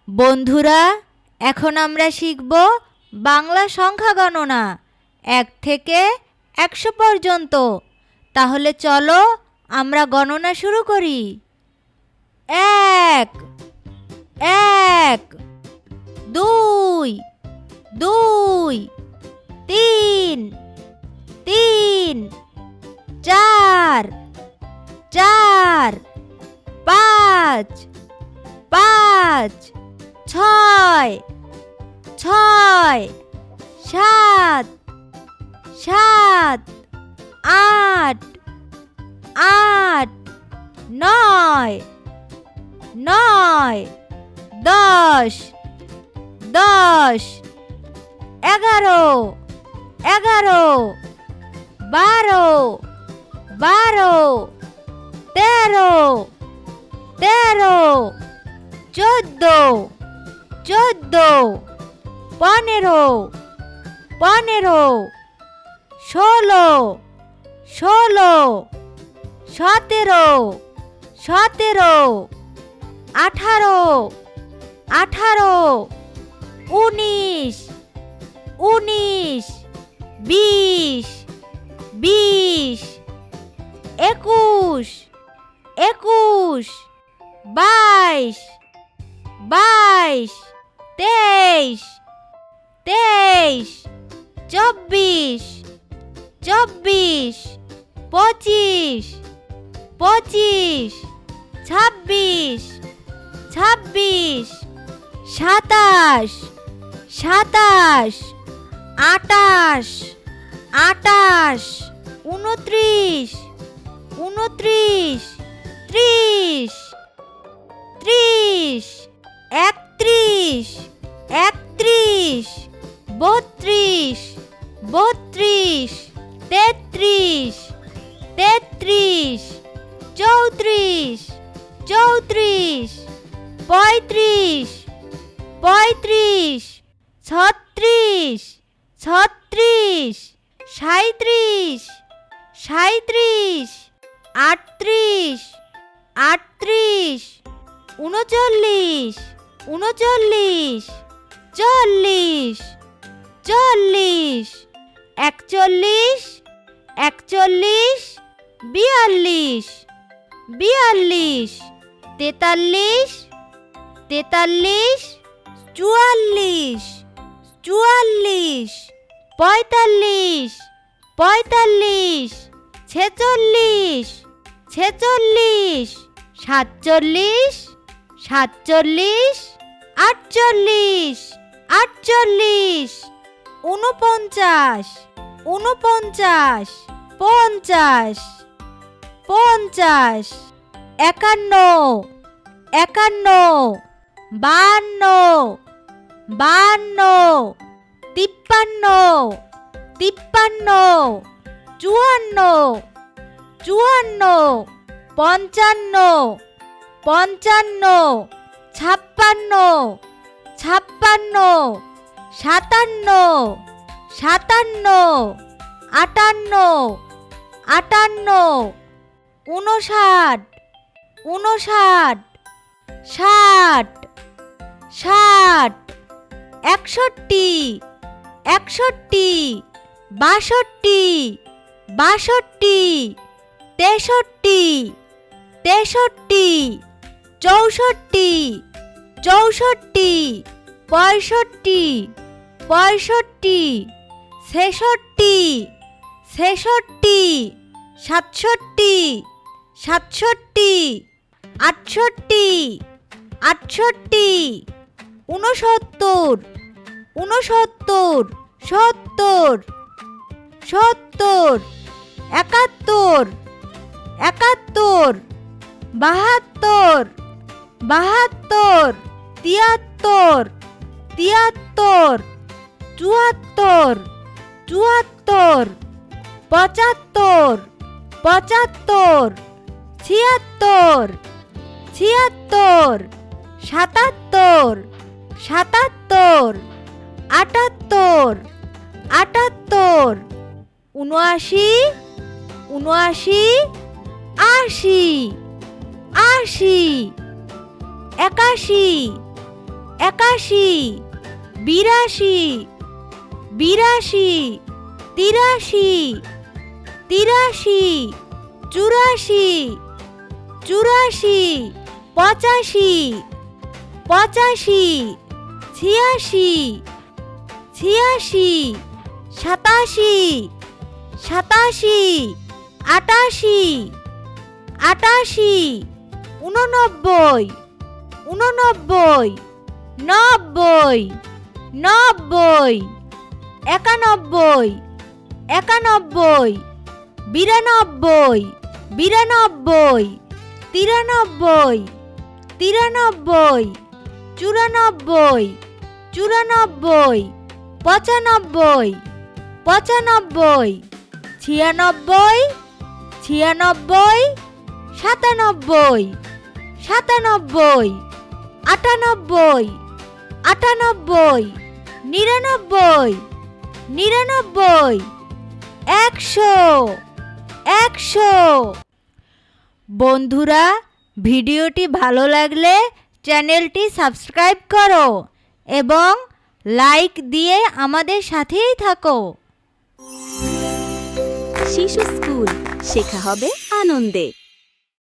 বন্ধুরা, এখন আমরা শিখব বাংলা সংখ্যা গণনা 1 থেকে 100 পর্যন্ত। তাহলে চলো আমরা গণনা শুরু করি। 1 1 2 2 3 3 4 4 5 5 6 6 7 7 8 8 9 9 10 10 11 11 12 12 13 13 14 14 15 15 16 16 17 17 18 18 19 19 20 20 21 21 22 22 23 23 24 24 25 25 26 26 27 27 28 28 29 29 30 30 31 31 32 32 33 33 34 34 35 35 36 36 37 37 38 38 39 39 40 40 41 41 42 42 43 43 44 44 45 45 46 46 47 47 48 48 49 49 50 50 51 51 52 52 53 53 54 54 55 55 56 56 57 57 58 58 59 59 60 60 61 61 62 62 63 63 64 64 65 65 66 66 67 67 68 68 69 69 70 70 71 71 72 72 73 73 74 74 75 75 76 76 77 77 78 78 79 79 80 80 81 81, 82, 82, 83, 83, 84, 84, 85, 85, 86, 86, 87, 87, 88, 88, 89, 89, 90, 90, 91, 91, 92, 92, 93, 93, 94, 94, 95, 95, 96, 96, 97, 97, 98, 98, 99, 99, 100, 100। বন্ধুরা, ভিডিওটি ভালো লাগলে চ্যানেলটি সাবস্ক্রাইব করো এবং লাইক দিয়ে আমাদের সাথেই থাকো। শিশু স্কুল, শেখা হবে আনন্দে।